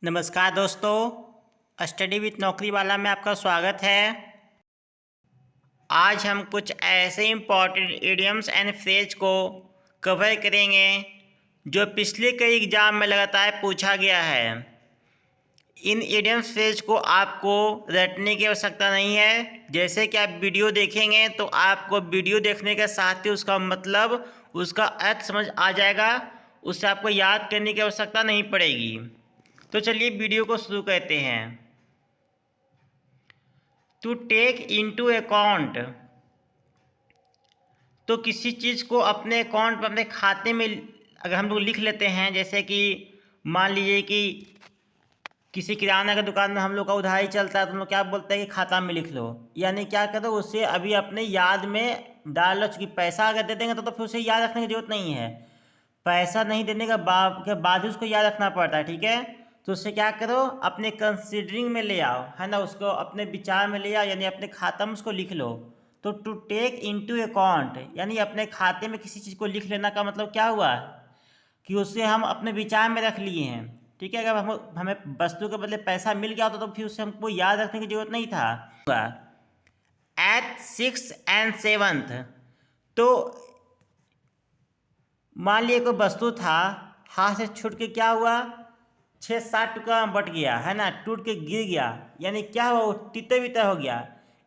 नमस्कार दोस्तों, study with नौकरी वाला में आपका स्वागत है। आज हम कुछ ऐसे इम्पॉर्टेंट इडियम्स एंड फ्रेज को कवर करेंगे जो पिछले कई एग्जाम में लगातार पूछा गया है। इन इडियम्स फ्रेज को आपको रटने की आवश्यकता नहीं है। जैसे कि आप वीडियो देखेंगे तो आपको वीडियो देखने के साथ ही उसका मतलब, उसका अर्थ समझ आ जाएगा। उससे आपको याद करने की आवश्यकता नहीं पड़ेगी। तो चलिए वीडियो को शुरू करते हैं। टू टेक इनटू अकाउंट, तो किसी चीज़ को अपने अकाउंट पर, अपने खाते में अगर हम लोग लिख लेते हैं, जैसे कि मान लीजिए कि किसी किराना की दुकान में हम लोग का उधारी चलता है तो हम लोग क्या बोलते हैं कि खाता में लिख लो। यानी क्या करो, उससे अभी अपने याद में डाल लो। चूँकि पैसा अगर दे देंगे तो फिर उसे याद रखने की जरूरत नहीं है। पैसा नहीं देने के बाद ही उसको याद रखना पड़ता है, ठीक है। तो उससे क्या करो, अपने कंसीडरिंग में ले आओ, है ना, उसको अपने विचार में ले आओ, यानी अपने खाते में उसको लिख लो। तो टू टेक इनटू अकाउंट यानी अपने खाते में किसी चीज़ को लिख लेना का मतलब क्या हुआ कि उसे हम अपने विचार में रख लिए हैं, ठीक है। अगर हमें वस्तु के बदले पैसा मिल गया होता तो फिर उसे हमको याद रखने की जरूरत नहीं था। एट 6th and 7th, तो मान लिए कोई वस्तु था, हाथ से छूट के क्या हुआ, 6-7 टुकड़ा में बट गया, है ना, टूट के गिर गया। यानी क्या हुआ, वो तितर बितर हो गया।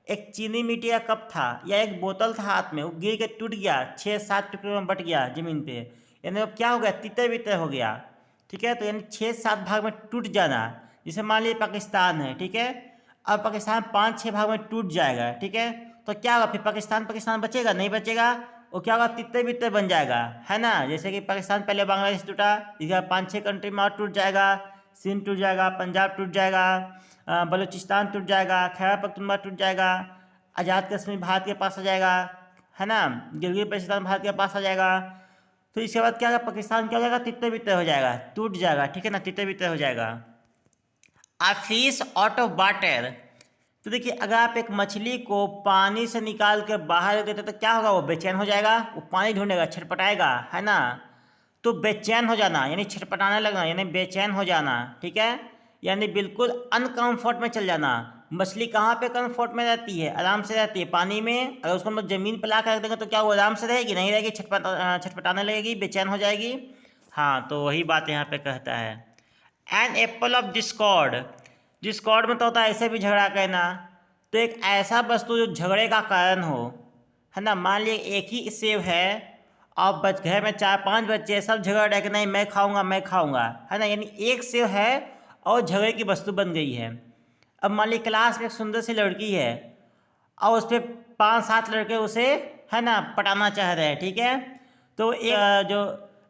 एक चीनी मिट्टी का कप था या एक बोतल था हाथ में, वो गिर के टूट गया, 6-7 टुकड़े में बट गया ज़मीन पे। यानी अब क्या हो गया, तितर बितर हो गया, ठीक है। तो यानी 6-7 भाग में टूट जाना। जैसे मान लीजिए पाकिस्तान है, ठीक है। अब पाकिस्तान 5-6 भाग में टूट जाएगा, ठीक है। तो क्या होगा, फिर पाकिस्तान बचेगा नहीं बचेगा, वो क्या होगा, तितर बितर बन जाएगा, है ना। जैसे कि पाकिस्तान पहले बांग्लादेश टूटा, इसके 5-6 कंट्री में और टूट जाएगा। सिंध टूट जाएगा, पंजाब टूट जाएगा, बलूचिस्तान टूट जाएगा, खैबर पख्तूनख्वा टूट जाएगा, आज़ाद कश्मीर भारत के पास आ जाएगा, है ना, गिलगित बल्तिस्तान भारत के पास आ जाएगा। तो इसके बाद क्या होगा, पाकिस्तान क्या हो जाएगा, तितर बितर हो जाएगा, टूट जाएगा, ठीक है ना, तितर बितर हो जाएगा। आ फिश आउट ऑफ वाटर, तो देखिए अगर आप एक मछली को पानी से निकाल कर बाहर रख देते तो क्या होगा, वो बेचैन हो जाएगा, वो पानी ढूंढेगा, छटपटाएगा, है ना। तो बेचैन हो जाना यानी छटपटाने लगना, यानी बेचैन हो जाना, ठीक है। यानी बिल्कुल अनकम्फर्ट में चल जाना। मछली कहाँ पे कंफर्ट में रहती है, आराम से रहती है पानी में। अगर उसको हम ज़मीन पर ला कर रख देंगे तो क्या वो आराम से रहेगी, नहीं रहेगी, छटपटाने लगेगी, बेचैन हो जाएगी। हाँ, तो वही बात यहाँ पे कहता है। An apple of discord, discord में तो होता है ऐसे भी झगड़ा करना। तो एक ऐसा वस्तु जो झगड़े का कारण हो, है ना। मान लिया एक ही सेब है और घर में 4-5 बच्चे सब झगड़ रहे कि नहीं मैं खाऊंगा, है ना। यानी एक सेब है और झगड़े की वस्तु बन गई है। अब मान ली क्लास में एक सुंदर सी लड़की है और उस पर 5-7 लड़के उसे, है ना, पटाना चाह रहे हैं, ठीक है। तो एक जो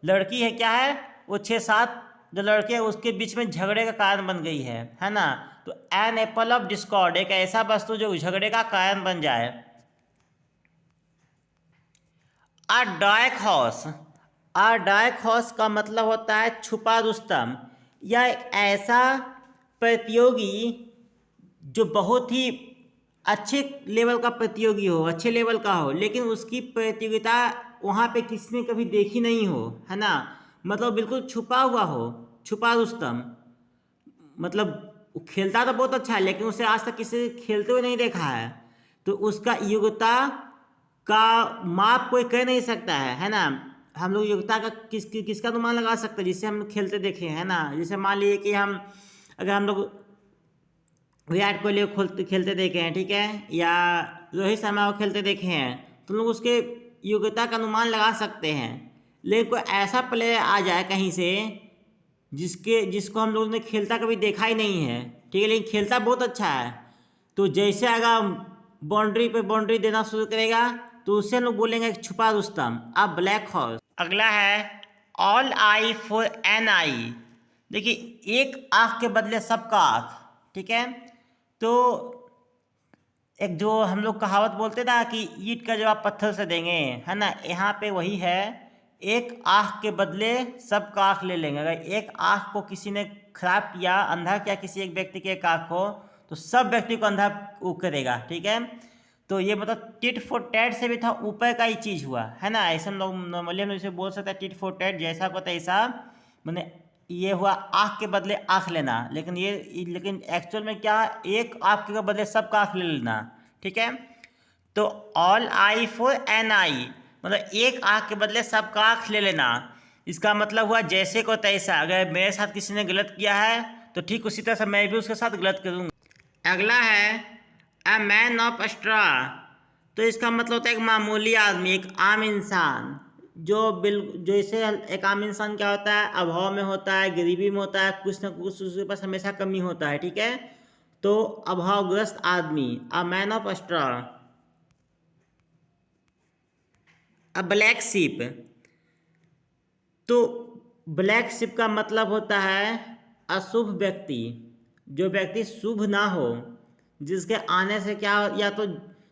लड़की है क्या है, वो 6-7 जो लड़के हैं उसके बीच में झगड़े का कारण बन गई है ना। तो एन एप्पल ऑफ डिस्कॉर्ड, एक ऐसा वस्तु जो झगड़े का कारण बन जाए। अ डार्क हॉर्स, अ डार्क हॉर्स का मतलब होता है छुपा रुस्तम, या एक ऐसा प्रतियोगी जो बहुत ही अच्छे लेवल का प्रतियोगी हो, अच्छे लेवल का हो, लेकिन उसकी प्रतियोगिता वहाँ पे किसी ने कभी देखी नहीं हो, है ना। मतलब बिल्कुल छुपा हुआ हो, छुपा रुस्तम। मतलब वो खेलता तो बहुत अच्छा है लेकिन उसे आज तक किसी खेलते हुए नहीं देखा है। तो उसका योग्यता का माप कोई कह नहीं सकता है ना। हम लोग योग्यता का किसका अनुमान लगा सकते हैं, जिससे हम खेलते देखे, है ना। जैसे मान लीजिए कि अगर हम लोग विराट कोहली को खेलते देखे हैं, ठीक है, या रोहित शर्मा को खेलते देखे हैं, तो लोग उसके योग्यता का अनुमान लगा सकते हैं। लेकिन कोई ऐसा प्लेयर आ जाए कहीं से जिसको हम लोगों ने खेलता कभी देखा ही नहीं है, ठीक है, लेकिन खेलता बहुत अच्छा है, तो जैसे अगर बाउंड्री पे बाउंड्री देना शुरू करेगा तो उससे हम लोग बोलेंगे छुपा रुस्तम, अब ब्लैक हॉर्स। अगला है ऑल आई फॉर एन आई, देखिए एक आँख के बदले सबका आँख, ठीक है। तो एक जो हम लोग कहावत बोलते ना कि ईंट का जवाब पत्थर से देंगे, है ना, यहाँ पे वही है। एक आँख के बदले सबका आँख ले लेंगे। अगर एक आँख को किसी ने खराब किया, अंधा किया किसी एक व्यक्ति के एक आँख को, तो सब व्यक्ति को अंधा वो करेगा, ठीक है। तो ये मतलब टिट फॉर टैट से भी था ऊपर का ही चीज़ हुआ, है ना। ऐसे हम लोग नॉर्मली हम इसे बोल सकते हैं टिट फॉर टैट, जैसा को तैसा, मैंने ये हुआ आँख के बदले आँख लेना, लेकिन एक्चुअल में क्या, एक आँख के बदले सबका आँख ले लेना। ठीक है, तो ऑल आई फॉर एन आई, मतलब एक आँख के बदले सबका आँख ले लेना। इसका मतलब हुआ जैसे को तैसा, अगर मेरे साथ किसी ने गलत किया है तो ठीक उसी तरह से मैं भी उसके साथ गलत करूँगा। अगला है अ मैन ऑफ स्ट्रॉ, तो इसका मतलब होता है एक मामूली आदमी, एक आम इंसान, जो इसे एक आम इंसान क्या होता है, अभाव में होता है, गरीबी में होता है, कुछ ना कुछ उसके पास हमेशा कमी होता है। ठीक है, तो अभावग्रस्त आदमी, a man of straw. A black ship, तो ब्लैक शिप का मतलब होता है अशुभ व्यक्ति, जो व्यक्ति शुभ ना हो, जिसके आने से क्या, या तो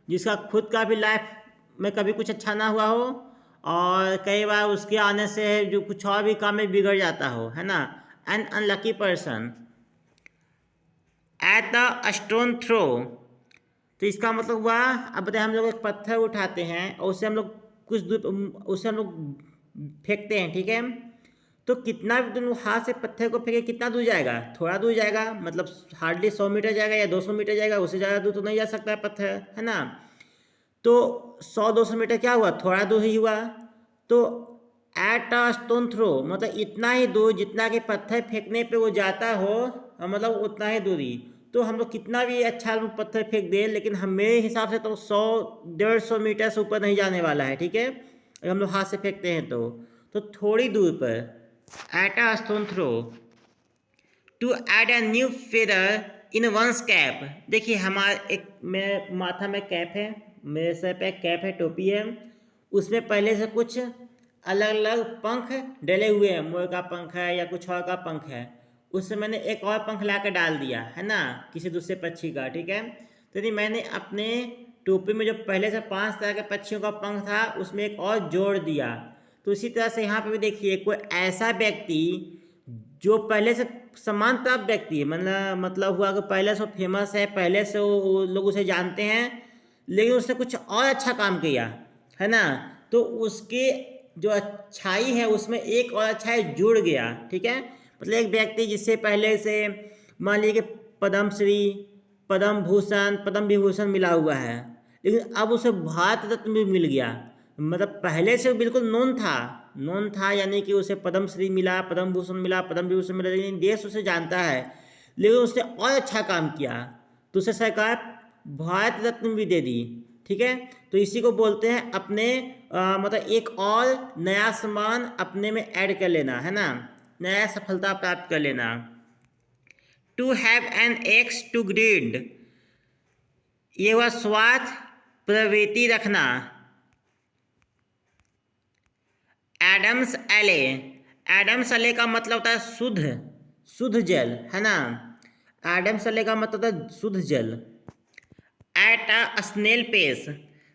जिसका खुद का भी लाइफ में कभी कुछ अच्छा ना हुआ हो, और कई बार उसके आने से जो कुछ और भी काम में बिगड़ जाता हो, है ना। An unlucky person. At the stone throw, तो इसका मतलब हुआ, अब बताए हम लोग एक पत्थर उठाते हैं और उससे हम लोग कुछ दूर, उससे हम लोग फेंकते हैं। ठीक है, तो कितना भी तुम हाथ से पत्थर को फेंके कितना दूर जाएगा, थोड़ा दूर जाएगा, मतलब हार्डली 100 मीटर जाएगा या 200 मीटर जाएगा, उससे ज़्यादा दूर तो नहीं जा सकता है पत्थर, है ना। तो 100-200 मीटर क्या हुआ, थोड़ा दूर ही हुआ। तो एट अ स्टोन थ्रो मतलब इतना ही दूर जितना कि पत्थर फेंकने पे वो जाता हो, मतलब उतना ही दूरी। तो हम लोग कितना भी अच्छा पत्थर फेंक दें, लेकिन हम मेरे हिसाब से तो 100-150 मीटर से ऊपर नहीं जाने वाला है। ठीक है, अगर हम लोग हाथ से फेंकते हैं तो थोड़ी दूर पर। At a stone throw to add a new feather in one's cap, देखिए हमारे एक मेरे माथा में कैप है, मेरे सर पे कैप है, टोपी है, उसमें पहले से कुछ अलग अलग पंख डले हुए हैं, मोर का पंख है या कुछ और का पंख है, उससे मैंने एक और पंख ला कर डाल दिया, है ना, किसी दूसरे पक्षी का। ठीक है, तो यदि मैंने अपने टोपी में जो पहले से 5 तरह के पक्षियों का पंख था उसमें एक और जोड़ दिया। तो इसी तरह से यहाँ पे भी देखिए कोई ऐसा व्यक्ति जो पहले से सम्मान प्राप्त व्यक्ति है, मतलब हुआ कि पहले से वो फेमस है, पहले से वो लोग उसे जानते हैं, लेकिन उसने कुछ और अच्छा काम किया, है ना, तो उसके जो अच्छाई है उसमें एक और अच्छाई जुड़ गया। ठीक है, मतलब एक व्यक्ति जिससे पहले से मान लीजिए कि पद्मश्री, पद्म भूषण, पद्म विभूषण मिला हुआ है, लेकिन अब उसे भारत रत्न भी मिल गया, मतलब पहले से बिल्कुल नोन था, यानी कि उसे पद्मश्री मिला, पद्म भूषण मिला, पद्म विभूषण मिला, लेकिन देश उसे जानता है, लेकिन उसने और अच्छा काम किया तो उसे सरकार भारत रत्न भी दे दी। ठीक है, तो इसी को बोलते हैं अपने मतलब एक और नया सम्मान अपने में ऐड कर लेना, है ना, नया सफलता प्राप्त कर लेना। To have an axe to grind, ये हुआ स्वार्थ प्रवृत्ति रखना। एडम्स एले का मतलब होता है शुद्ध जल, है ना, एडम्स एले का मतलब होता है शुद्ध जल। एट अ स्नेल पेस,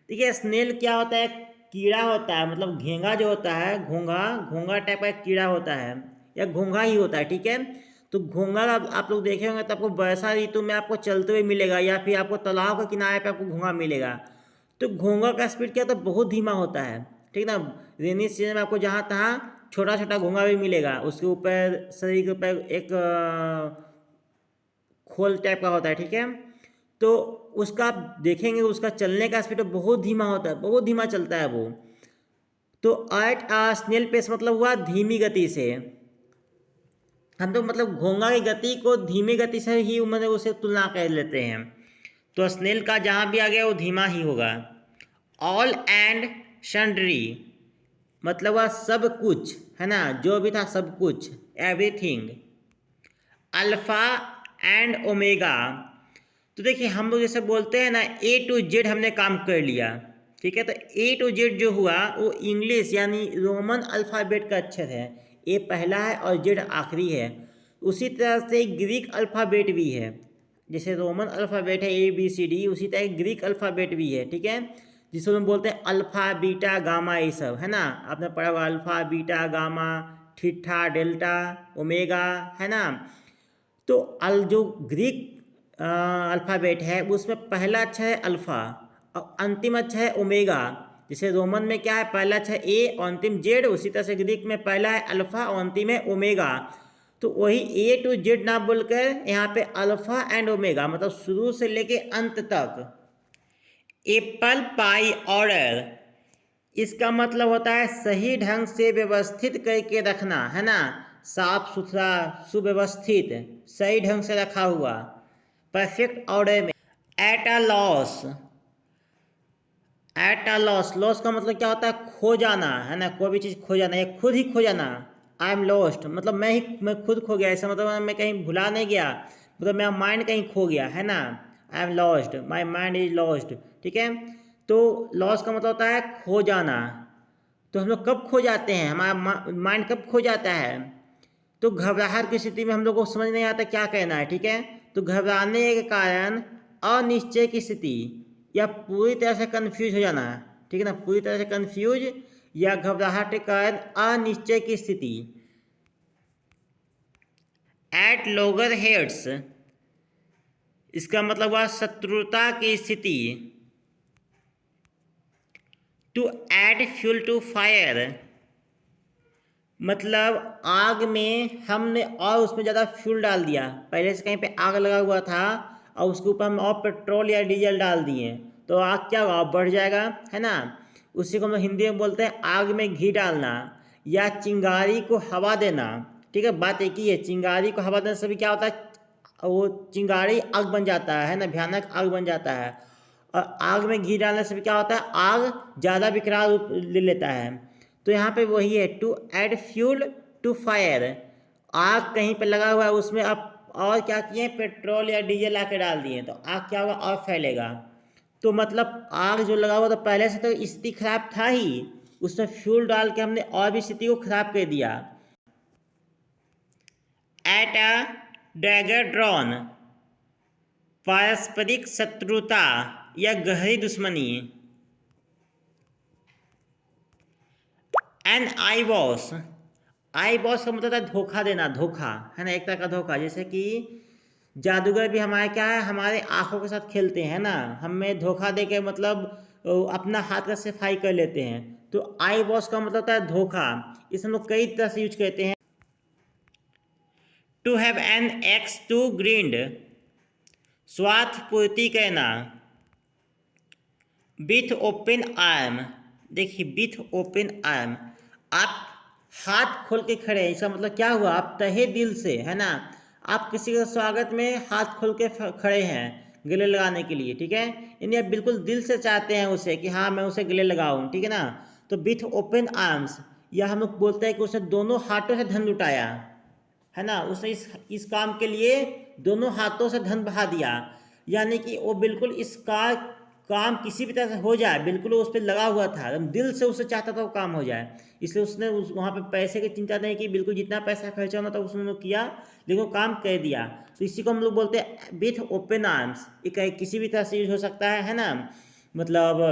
देखिए स्नेल क्या होता है, कीड़ा होता है, मतलब घेंगा जो होता है, घोंगा टाइप का कीड़ा होता है या घोंगा ही होता है। ठीक है, तो घोंगा आप लोग देखे होंगे तो आपको वर्षा ऋतु में आपको चलते हुए मिलेगा, या फिर आपको तालाब के किनारे पे आपको घोंगा मिलेगा। तो घोंगा का स्पीड क्या होता है, बहुत धीमा होता है। ठीक ना, रेनी सीजन में आपको जहाँ तहाँ छोटा छोटा घोंगा भी मिलेगा, उसके ऊपर शरीर के ऊपर एक खोल टाइप का होता है। ठीक है, तो उसका आप देखेंगे उसका चलने का स्पीड बहुत धीमा होता है, बहुत धीमा चलता है वो। तो एट अ स्नेल पेस मतलब हुआ धीमी गति से, हम तो मतलब घोंगा की गति को धीमी गति से ही मतलब उसे तुलना कर लेते हैं, तो स्नेल का जहाँ भी आ गया वो धीमा ही होगा। ऑल एंड सन्ड्री मतलब वह सब कुछ, है ना, जो भी था सब कुछ, एवरीथिंग। अल्फा एंड ओमेगा, तो देखिए हम लोग जैसे बोलते हैं ना A to Z हमने काम कर लिया। ठीक है, तो A to Z जो हुआ वो इंग्लिश यानी रोमन अल्फ़ाबेट का अक्षर है, A पहला है और Z आखिरी है। उसी तरह से ग्रीक अल्फ़ाबेट भी है, जैसे रोमन अल्फ़ाबेट है ABCD, उसी तरह ग्रीक अल्फ़ाबेट भी है। ठीक है, जिसको हम बोलते हैं अल्फ़ा बीटा गामा, ये सब, है ना, आपने पढ़ा हुआ alpha beta gamma theta delta omega, है ना। तो जो ग्रीक अल्फ़ाबेट है उसमें पहला अक्षर है अल्फ़ा और अंतिम अक्षर है ओमेगा। जैसे रोमन में क्या है, पहला अक्षर A और अंतिम Z, उसी तरह से ग्रीक में पहला है अल्फ़ा और अंतिम है ओमेगा। तो वही ए टू जेड ना बोलकर यहाँ पे अल्फा एंड ओमेगा, मतलब शुरू से लेके अंत तक। एप्पल पाई ऑर्डर, इसका मतलब होता है सही ढंग से व्यवस्थित करके रखना, है ना, साफ सुथरा सुव्यवस्थित सही ढंग से रखा हुआ, परफेक्ट ऑर्डर में। At a loss, at a loss, loss का मतलब क्या होता है, खो जाना, है ना, कोई भी चीज़ खो जाना या खुद ही खो जाना। आई एम लॉस्ट, मतलब मैं खुद खो गया, ऐसा मतलब मैं कहीं भुला नहीं गया, मतलब मेरा माइंड कहीं खो गया, है ना। I am lost, my mind is lost, ठीक है। तो लॉस का मतलब होता है खो जाना। तो हम लोग कब खो जाते हैं, हमारा माइंड कब खो जाता है, तो घबराहट की स्थिति में हम लोग को समझ नहीं आता क्या कहना है, ठीक है। तो घबराने के कारण, अनिश्चय की स्थिति या पूरी तरह से कंफ्यूज हो जाना, ठीक है ना, पूरी तरह से कंफ्यूज या घबराहट के कारण अनिश्चय की स्थिति। एट लॉगर हेड्स, इसका मतलब हुआ शत्रुता की स्थिति। To add fuel to fire, मतलब आग में हमने और उसमें ज़्यादा फ्यूल डाल दिया, पहले से कहीं पे आग लगा हुआ था और उसके ऊपर हम और पेट्रोल या डीजल डाल दिए, तो आग क्या होगा, बढ़ जाएगा, है ना। उसी को हम हिंदी में बोलते हैं आग में घी डालना या चिंगारी को हवा देना, ठीक है। बात एक ही है, चिंगारी को हवा देने से भी क्या होता है, वो चिंगारी आग बन जाता है ना, भयानक आग बन जाता है। और आग में घी डालने से भी क्या होता है, आग ज़्यादा विकराल रूप ले लेता है। तो यहाँ पे वही है, to add fuel to fire, आग कहीं पे लगा हुआ है उसमें आप और क्या किए, पेट्रोल या डीजल आके डाल दिए, तो आग क्या होगा, और फैलेगा। तो मतलब आग जो लगा हुआ तो पहले से तो स्थिति खराब था ही, उसमें फ्यूल डाल के हमने और भी स्थिति को खराब कर दिया। एट अ डैगर ड्रॉन, पारस्परिक शत्रुता या गहरी दुश्मनी। एन आई बॉस, आई बॉस का मतलब है धोखा देना, धोखा, है ना, एक तरह का धोखा। जैसे कि जादूगर भी हमारे क्या है, हमारे आंखों के साथ खेलते हैं ना, हमें धोखा दे के मतलब अपना हाथ का सफाई कर लेते हैं। तो आई बॉस का मतलब होता है धोखा, इसे हम लोग कई तरह से यूज करते हैं। To have an axe to grind, स्वार्थ पूर्ति करना। विथ ओपन आर्म, देखिए विथ ओपन आर्म, आप हाथ खोल के खड़े हैं, इसका मतलब क्या हुआ, आप तहे दिल से, है ना, आप किसी के स्वागत में हाथ खोल के खड़े हैं गले लगाने के लिए, ठीक है। यानी आप बिल्कुल दिल से चाहते हैं उसे कि हाँ मैं उसे गले लगाऊं, ठीक है ना। तो विथ ओपन आर्म्स, या हम लोग बोलते हैं कि उसने दोनों हाथों से धन लुटाया, है ना, उसने इस काम के लिए दोनों हाथों से धन बहा दिया, यानी कि वो बिल्कुल इसका काम किसी भी तरह से हो जाए, बिल्कुल उस पर लगा हुआ था, एकदम दिल से उसे चाहता था वो काम हो जाए, इसलिए उसने वहाँ पे पैसे की चिंता नहीं की, बिल्कुल जितना पैसा खर्चा होना था उसने किया, लेकिन वो काम कर दिया। तो इसी को हम लोग बोलते हैं विथ ओपन आर्म्स, ये किसी भी तरह से यूज हो सकता है ना, मतलब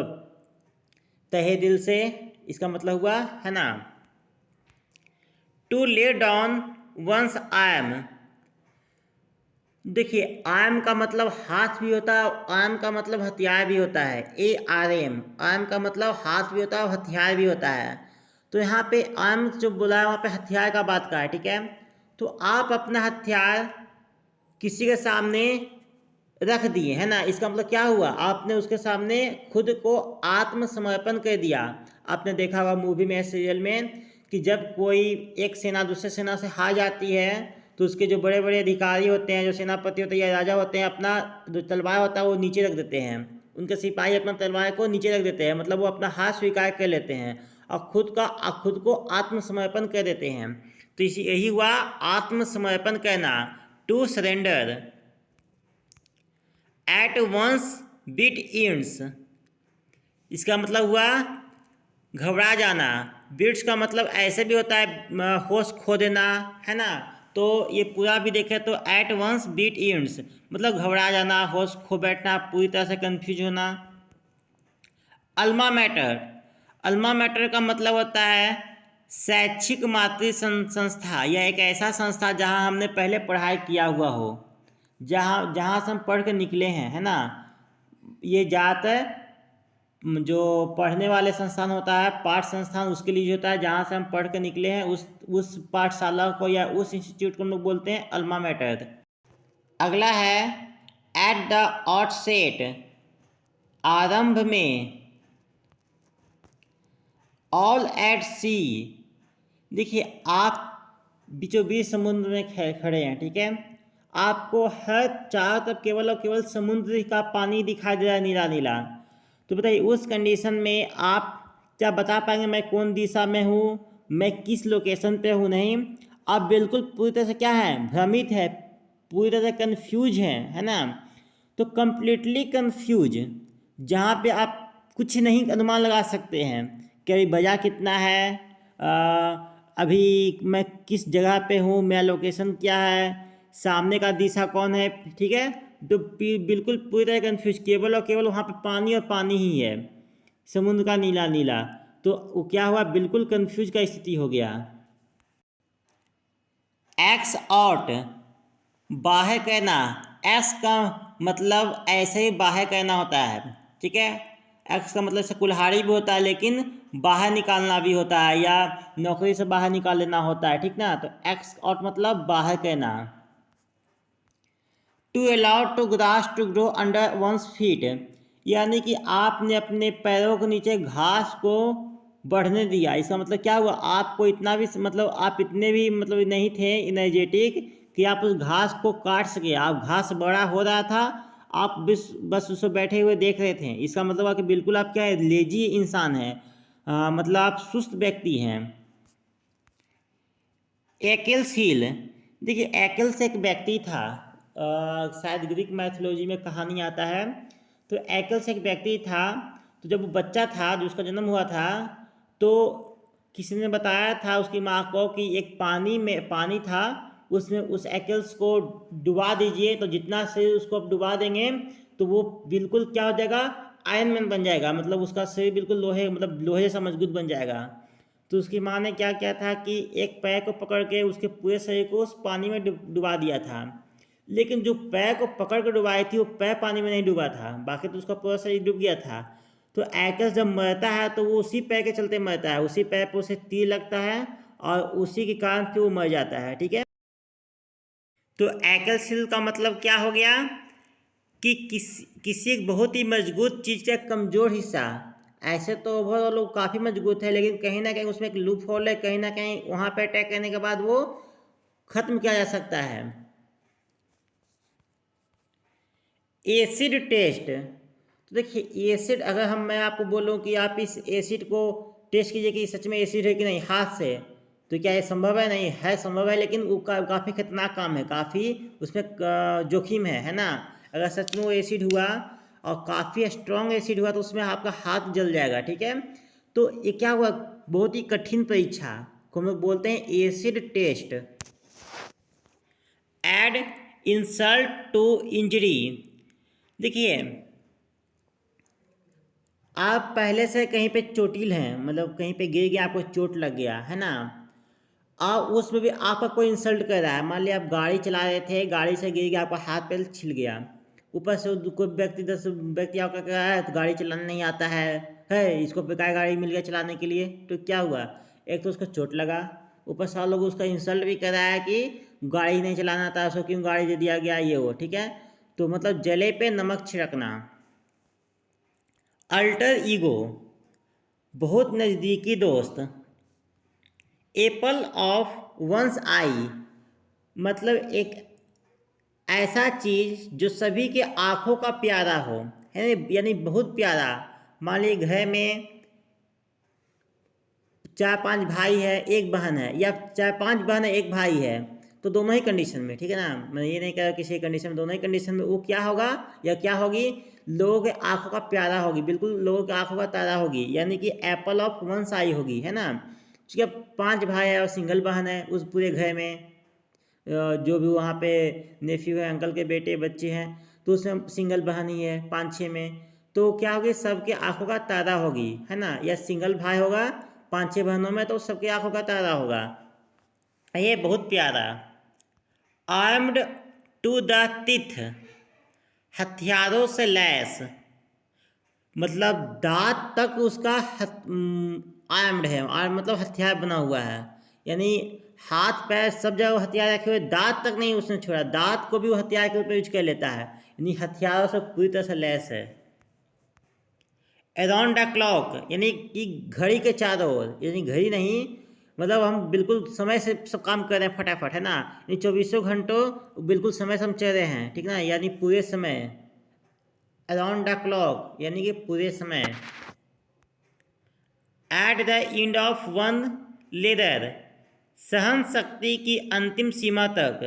तहे दिल से, इसका मतलब हुआ, है ना। To lay down one's arm, देखिए आर्म का मतलब हाथ भी होता है, आर्म का मतलब हथियार भी होता है, ARM, आर्म का मतलब हाथ भी होता है और हथियार भी होता है। तो यहाँ पे आर्म जो बोला है वहाँ पे हथियार का बात का है, ठीक है। तो आप अपना हथियार किसी के सामने रख दिए, है ना, इसका मतलब क्या हुआ, आपने उसके सामने खुद को आत्मसमर्पण कर दिया। आपने देखा होगा मूवी में, सीरियल में, कि जब कोई एक सेना दूसरे सेना से हार जाती है तो उसके जो बड़े बड़े अधिकारी होते हैं, जो सेनापति होते हैं या राजा होते हैं, अपना जो तलवार होता है वो नीचे रख देते हैं, उनके सिपाही अपना तलवार को नीचे रख देते हैं, मतलब वो अपना हार स्वीकार कर लेते हैं और खुद को आत्मसमर्पण कर देते हैं। तो इसी यही हुआ आत्मसमर्पण करना, to surrender. At one's wit ends, इसका मतलब हुआ घबरा जाना। बीट्स का मतलब ऐसे भी होता है होश खो देना, है ना। तो ये पूरा भी देखें तो एट वंस बीट इंड्स मतलब घबरा जाना, होश खो बैठना, पूरी तरह से कंफ्यूज होना। अल्मा मैटर, अल्मा मैटर का मतलब होता है शैक्षिक मातृ संस्था या एक ऐसा संस्था जहां हमने पहले पढ़ाई किया हुआ हो, जहाँ से हम पढ़ के निकले हैं, है ना। ये ज़्यादातर जो पढ़ने वाले संस्थान होता है, पाठ संस्थान, उसके लिए जो होता है जहाँ से हम पढ़ के निकले हैं उस पाठशाला को या उस इंस्टीट्यूट को हम लोग बोलते हैं अल्मा मैटर। अगला है एट द आउटसेट, आरंभ में। ऑल एट सी, देखिए आप बीचों बीच समुद्र में खड़े हैं, ठीक है। आपको हर चारों तरफ केवल और केवल समुद्र का पानी दिखाई दे रहा है, नीला नीला। तो बताइए उस कंडीशन में आप क्या बता पाएंगे मैं कौन दिशा में हूँ, मैं किस लोकेशन पे हूँ? नहीं, आप बिल्कुल पूरी तरह से क्या है, भ्रमित है, पूरी तरह से कन्फ्यूज हैं, है ना। तो कम्प्लीटली कन्फ्यूज, जहाँ पे आप कुछ नहीं अनुमान लगा सकते हैं कि अभी बजा कितना है, अभी मैं किस जगह पे हूँ, मेरा लोकेशन क्या है, सामने का दिशा कौन है, ठीक है। तो बिल्कुल पूरी तरह कन्फ्यूज, केवल और केवल वहाँ पे पानी और पानी ही है, समुद्र का नीला नीला। तो वो क्या हुआ, बिल्कुल कन्फ्यूज का स्थिति हो गया। एक्स आउट, बाहर कहना, एक्स का मतलब ऐसे ही बाहर कहना होता है, ठीक है। एक्स का मतलब से कुल्हाड़ी भी होता है, लेकिन बाहर निकालना भी होता है, या नौकरी से बाहर निकाल लेना होता है, ठीक ना। तो एक्स आउट मतलब बाहर कहना। To allow to grass to grow under one's feet, यानी कि आपने अपने पैरों के नीचे घास को बढ़ने दिया। इसका मतलब क्या हुआ, आपको इतना भी मतलब आप इतने भी मतलब नहीं थे एनर्जेटिक कि आप उस घास को काट सके। आप घास बड़ा हो रहा था, आप बस उसको बैठे हुए देख रहे थे। इसका मतलब है कि बिल्कुल आप क्या है, लेजी इंसान हैं, मतलब आप सुस्त व्यक्ति हैं। एकिल्स हील, देखिए एकिल्स एक व्यक्ति था, शायद ग्रीक मैथोलॉजी में कहानी आता है। तो एकिल्स एक व्यक्ति था, तो जब वो बच्चा था, जो उसका जन्म हुआ था, तो किसी ने बताया था उसकी माँ को कि एक पानी था, उसमें उस एकिल्स को डुबा दीजिए, तो जितना शरीर उसको आप डुबा देंगे तो वो बिल्कुल क्या हो जाएगा, आयरन मैन बन जाएगा, मतलब उसका शरीर बिल्कुल लोहे मतलब लोहे जैसा मजबूत बन जाएगा। तो उसकी माँ ने क्या किया था कि एक पैर को पकड़ के उसके पूरे शरीर को उस पानी में डुबा दिया था। लेकिन जो पैर को पकड़ के डुबाई थी वो पैर पानी में नहीं डूबा था, बाकी तो उसका पूरा शरीर डूब गया था। तो एकिल्स जब मरता है तो वो उसी पैर के चलते मरता है, उसी पैर पर उसे तीर लगता है और उसी के कारण फिर वो मर जाता है, ठीक है। तो एकिल्स हील का मतलब क्या हो गया कि किसी एक बहुत ही मजबूत चीज़ का कमज़ोर हिस्सा। ऐसे तो ओवरऑल लोग काफ़ी मजबूत है, लेकिन कहीं ना कहीं उसमें एक लूप होल है, कहीं ना कहीं वहाँ पे अटैक करने के बाद वो ख़त्म किया जा सकता है। एसिड टेस्ट, तो देखिए एसिड, अगर मैं आपको बोलूँ कि आप इस एसिड को टेस्ट कीजिए कि सच में एसिड है कि नहीं हाथ से, तो क्या ये संभव है? नहीं है, संभव है, लेकिन वो काफ़ी खतरनाक काम है, काफ़ी उसमें जोखिम है ना। अगर सच में वो एसिड हुआ और काफ़ी स्ट्रॉन्ग एसिड हुआ तो उसमें आपका हाथ जल जाएगा, ठीक है। तो ये क्या हुआ, बहुत ही कठिन परीक्षा को हम लोग बोलते हैं acid test. Add insult to injury, देखिए आप पहले से कहीं पे चोटिल हैं, मतलब कहीं पे गिर गया, आपको चोट लग गया है ना, और उसमें भी आपका कोई इंसल्ट कर रहा है। मान लिया आप गाड़ी चला रहे थे, गाड़ी से गिर गया, आपका हाथ पैर छिल गया, ऊपर से कोई व्यक्ति 10 व्यक्ति आपका कह रहा है तो गाड़ी चलाना नहीं आता है इसको बेकार गाड़ी मिल गया चलाने के लिए, तो क्या हुआ, एक तो उसको चोट लगा, ऊपर से लोग उसका इंसल्ट भी कर रहा है कि गाड़ी नहीं चलाना आता, उसको क्यों गाड़ी दे दिया गया, ये वो, ठीक है। तो मतलब जले पे नमक छिड़कना। अल्टर ईगो, बहुत नज़दीकी दोस्त। एप्पल ऑफ वंस आई, मतलब एक ऐसा चीज़ जो सभी के आँखों का प्यारा हो, है यानी बहुत प्यारा। मान लीजिए घर में 4-5 भाई है, एक बहन है, या 4-5 बहन है, एक भाई है, तो दोनों ही कंडीशन में, ठीक है ना, मैं ये नहीं कह रहा किसी कंडीशन में, दोनों ही कंडीशन में वो क्या होगा या क्या होगी, लोगों के आँखों का प्यारा होगी, बिल्कुल लोगों के आँखों का तारा होगी, यानी कि एप्पल ऑफ वंस आई होगी, है ना। ठीक है, 5 भाई है और सिंगल बहन है उस पूरे घर में, जो भी वहाँ पे नेफ्यू है, अंकल के बेटे बच्चे हैं, तो उसमें सिंगल बहन ही है 5-6 में, तो क्या होगी, सबके आंखों का तारा होगी, है ना। या सिंगल भाई होगा 5-6 बहनों में, तो सबके आंखों का तारा होगा, ये बहुत प्यारा। आर्म्ड टू द टीथ, हथियारों से लैस, मतलब दांत तक उसका आर्म्ड है, आर्म मतलब हथियार बना हुआ है, यानी हाथ पैर सब जगह वो हथियार रखे हुए, दांत तक नहीं उसने छोड़ा, दांत को भी वो हथियार के रूप में यूज कर लेता है, यानी हथियारों से पूरी तरह से लैस है। अराउंड द क्लॉक यानी कि घड़ी के चारों ओर, यानी घड़ी नहीं मतलब हम बिल्कुल समय से सब काम कर रहे हैं फटाफट, है ना, यानी 24 घंटों बिल्कुल समय से हम चल रहे हैं, ठीक ना, यानी पूरे समय। अराउंड द क्लॉक यानी कि पूरे समय। At the end of one leather, सहन शक्ति की अंतिम सीमा तक।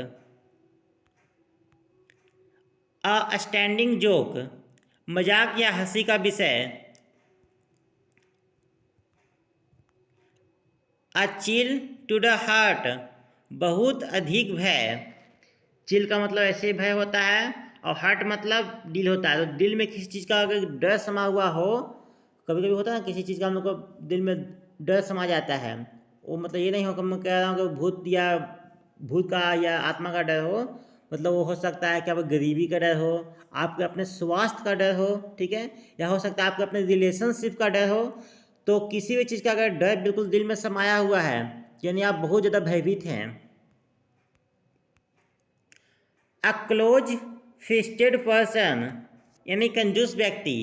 अ स्टैंडिंग जोक, मजाक या हंसी का विषय। A chill to the heart, बहुत अधिक भय। चिल का मतलब ऐसे भय होता है, और हार्ट मतलब दिल होता है, तो दिल में किसी चीज़ का अगर डर समा हुआ हो, कभी कभी होता है ना किसी चीज़ का हम लोग को दिल में डर समा जाता है, वो मतलब ये नहीं हो कि मैं कह रहा हूँ कि भूत का या आत्मा का डर हो, मतलब वो हो सकता है कि आपको गरीबी का डर हो, आपके अपने स्वास्थ्य का डर हो, ठीक है, या हो सकता है आपके अपने रिलेशनशिप का डर हो। तो किसी भी चीज़ का अगर डर बिल्कुल दिल में समाया हुआ है, यानी आप बहुत ज़्यादा भयभीत हैं। अ क्लोज फिस्टेड पर्सन यानी कंजूस व्यक्ति।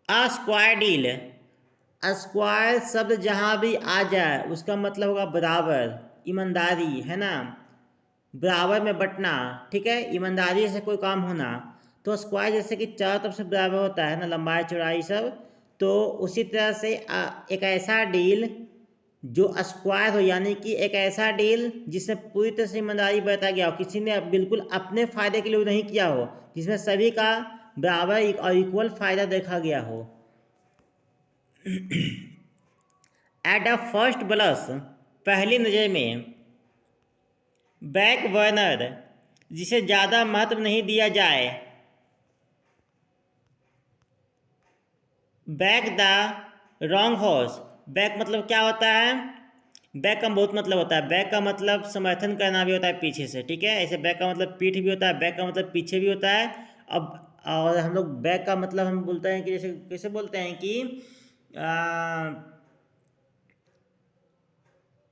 अ स्क्वायर डील, स्क्वायर शब्द जहाँ भी आ जाए उसका मतलब होगा बराबर, ईमानदारी, है ना, बराबर में बंटना, ठीक है, ईमानदारी से कोई काम होना। तो स्क्वायर जैसे कि चारों तरफ से बराबर होता है ना, लंबाई चौड़ाई सब, तो उसी तरह से एक ऐसा डील जो स्क्वायर हो, यानी कि एक ऐसा डील जिसमें पूरी तरह से ईमानदारी बरता गया हो, किसी ने बिल्कुल अपने फ़ायदे के लिए नहीं किया हो, जिसमें सभी का बराबर और इक्वल फ़ायदा देखा गया हो। एट द फर्स्ट ब्लश, पहली नज़र में। बैक बर्नर, जिसे ज़्यादा महत्व नहीं दिया जाए। Back the wrong horse, back मतलब क्या होता है, बैक का बहुत मतलब होता है, बैक का मतलब समर्थन करना भी होता है पीछे से, ठीक है, ऐसे बैक का मतलब पीठ भी होता है, बैक का मतलब पीछे भी होता है। अब और हम लोग बैक का मतलब हम बोलते हैं कि जैसे कैसे बोलते हैं कि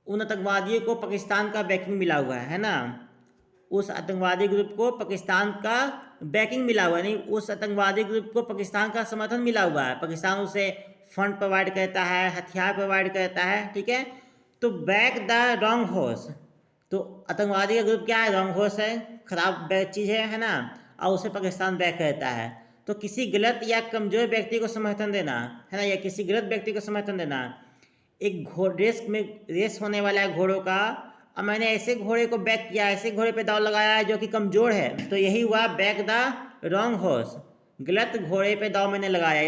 उन आतंकवादियों को पाकिस्तान का बैकिंग मिला हुआ है ना, उस आतंकवादी ग्रुप को पाकिस्तान का बैकिंग मिला हुआ है, नहीं उस आतंकवादी ग्रुप को पाकिस्तान का समर्थन मिला हुआ है, पाकिस्तान उसे फंड प्रोवाइड करता है, हथियार प्रोवाइड करता है, ठीक है। तो बैक द रॉन्ग हॉर्स, तो आतंकवादी का ग्रुप क्या है, रॉन्ग हॉर्स है, खराब चीज़ है ना, और उसे पाकिस्तान बैक करता है। तो किसी गलत या कमज़ोर व्यक्ति को समर्थन देना, है ना, या किसी गलत व्यक्ति को समर्थन देना। एक रेस होने वाला है घोड़ों का, और मैंने ऐसे घोड़े को बैक किया, ऐसे घोड़े पे दाव लगाया है जो कि कमज़ोर है, तो यही हुआ बैक द रॉन्ग हॉर्स, गलत घोड़े पे दाव मैंने लगाया,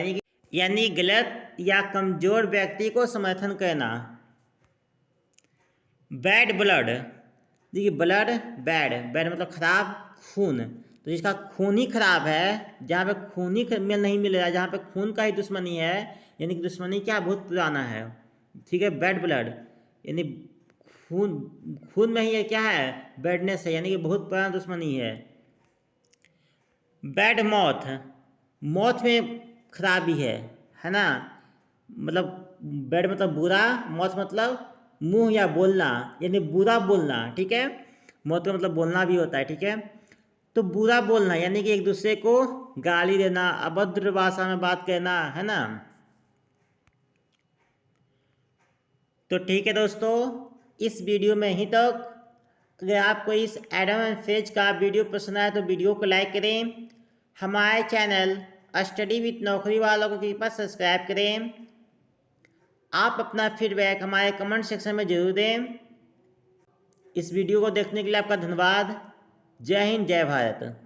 यानी गलत या कमज़ोर व्यक्ति को समर्थन करना। बैड ब्लड, देखिए ब्लड बैड, बैड मतलब खराब, खून, तो जिसका खून ही खराब है, जहाँ पे खून ही नहीं मिल रहा है, जहाँ पे खून का ही दुश्मनी है, यानी कि दुश्मनी क्या बहुत पुराना है, ठीक है, बैड ब्लड यानी खून में ही क्या है, बैडनेस है, यानी कि बहुत पुराना दुश्मनी है। बैड मौत, मौत में खराबी है ना, मतलब बैड मतलब बुरा, मौत मतलब मुंह या बोलना, यानी बुरा बोलना, ठीक है, मौत का मतलब बोलना भी होता है, ठीक है। तो बुरा बोलना यानी कि एक दूसरे को गाली देना, अभद्र भाषा में बात करना, है ना। तो ठीक है दोस्तों, इस वीडियो में ही तक। अगर आपको इस एडम एंड फेज का वीडियो पसंद आए तो वीडियो को लाइक करें, हमारे चैनल स्टडी विथ नौकरी वालों को कृपया सब्सक्राइब करें। आप अपना फीडबैक हमारे कमेंट सेक्शन में ज़रूर दें। इस वीडियो को देखने के लिए आपका धन्यवाद। जय हिंद, जय भारत।